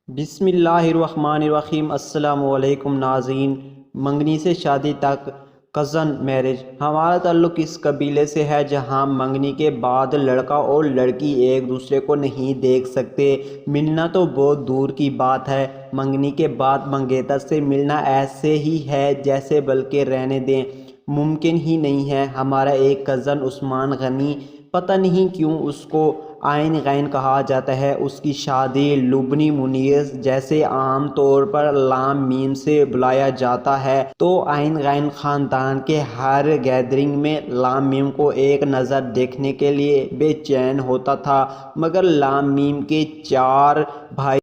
بسم اللہ الرحمن الرحیم۔ السلام علیکم ناظرین۔ منگنی سے شادی تک، کزن میرج۔ ہمارا تعلق اس قبیلے سے ہے جہاں منگنی کے بعد لڑکا اور لڑکی ایک دوسرے کو نہیں دیکھ سکتے۔ ملنا تو بہت دور کی بات ہے، منگنی کے بعد منگیتر سے ملنا ایسے ہی ہے جیسے، بلکہ رہنے دیں، ممکن ہی نہیں ہے۔ ہمارا ایک کزن عثمان غنی، پتہ نہیں کیوں اس کو عین غین کہا جاتا ہے، اس کی شادی لبنی منیر جیسے عام طور پر لام میم سے بلایا جاتا ہے، تو عین غین خاندان کے ہر گیدرنگ میں لام میم کو ایک نظر دیکھنے کے لیے بے چین ہوتا تھا، مگر لام میم کے 4 بھائی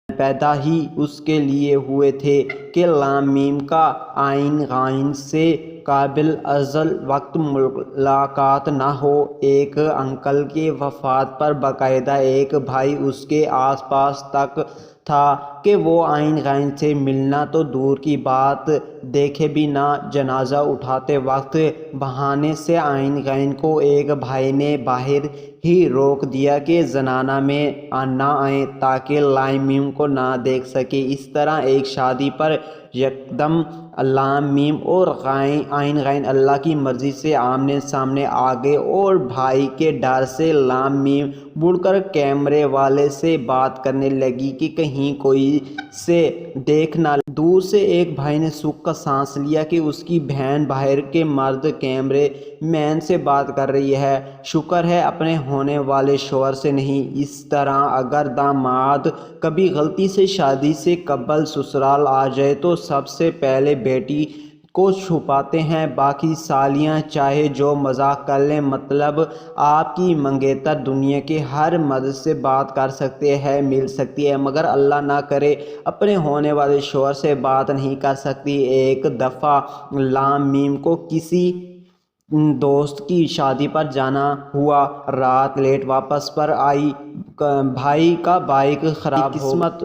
پیدا ہی اس کے لیے ہوئے تھے کہ لام میم کا عین غین سے قابل ازل وقت ملاقات نہ ہو۔ ایک انکل کی وفات پر باقاعدہ ایک بھائی اس کے آس پاس تک تھا کہ وہ عین غین سے ملنا تو دور کی بات دیکھے بھی نہ۔ جنازہ اٹھاتے وقت بہانے سے عین غین کو ایک بھائی نے باہر ہی روک دیا کہ زنانہ میں نہ آئیں تاکہ لام میم کو نہ دیکھ سکے۔ اس طرح ایک شادی پر یکدم لام میم اور عین غین اللہ کی مرضی سے آمنے سامنے آ گئے، اور بھائی کے ڈر سے لام میم مڑ کر کیمرے والے سے بات کرنے لگی کہ کہیں کوئی سے دیکھ نہ لے۔ دور سے ایک بھائی نے سکھ کا سانس لیا کہ اس کی بہن باہر کے مرد کیمرے مین سے بات کر رہی ہے، شکر ہے اپنے ہونے والے شوہر سے نہیں۔ اس طرح اگر داماد کبھی غلطی سے شادی سے قبل سسرال آ جائے تو سب سے پہلے بیٹی کو چھپاتے ہیں، باقی سالیاں چاہے جو مذاق کر لیں، مطلب آپ کی منگیتر دنیا کے ہر مرد سے بات کر سکتے ہیں، مل سکتی ہے، مگر اللہ نہ کرے اپنے ہونے والے شوہر سے بات نہیں کر سکتی۔ ایک دفعہ لام میم کو کسی دوست کی شادی پر جانا ہوا، رات لیٹ واپس پر آئی، بھائی کا بائیک خراب ہو گئی، قسمت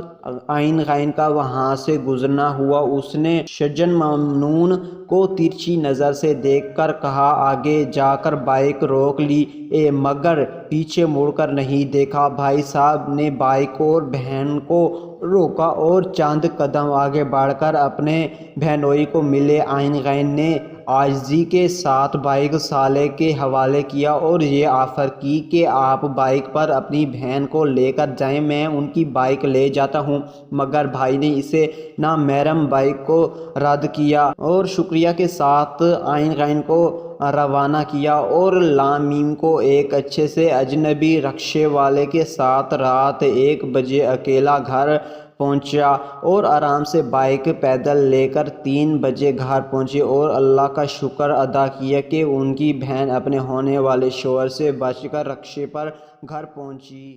عین غین کا وہاں سے گزرنا ہوا۔ اس نے شجن ممنون کو ترچھی نظر سے دیکھ کر کہا آگے جا کر بائیک روک لی، مگر پیچھے مڑ کر نہیں دیکھا۔ بھائی صاحب نے بائیک اور بہن کو روکا اور چند قدم آگے بڑھ کر اپنے بہنوئی کو ملے۔ عین غین نے عاجزی کے ساتھ بائیک سالے کے حوالے کیا اور یہ آفر کی کہ آپ بائیک پر اپنی بہن کو لے کر جائیں، میں ان کی بائیک لے جاتا ہوں، مگر بھائی نے اسے نامحرم بائیک کو رد کیا اور شکریہ کے ساتھ عین غین کو روانہ کیا، اور لام میم کو ایک اچھے سے اجنبی رکشے والے کے ساتھ رات 1 بجے اکیلا گھر پہنچا، اور آرام سے بائیک پیدل لے کر 3 بجے گھر پہنچے اور اللہ کا شکر ادا کیا کہ ان کی بہن اپنے ہونے والے شوہر سے بچ کر رکشے پر گھر پہنچی۔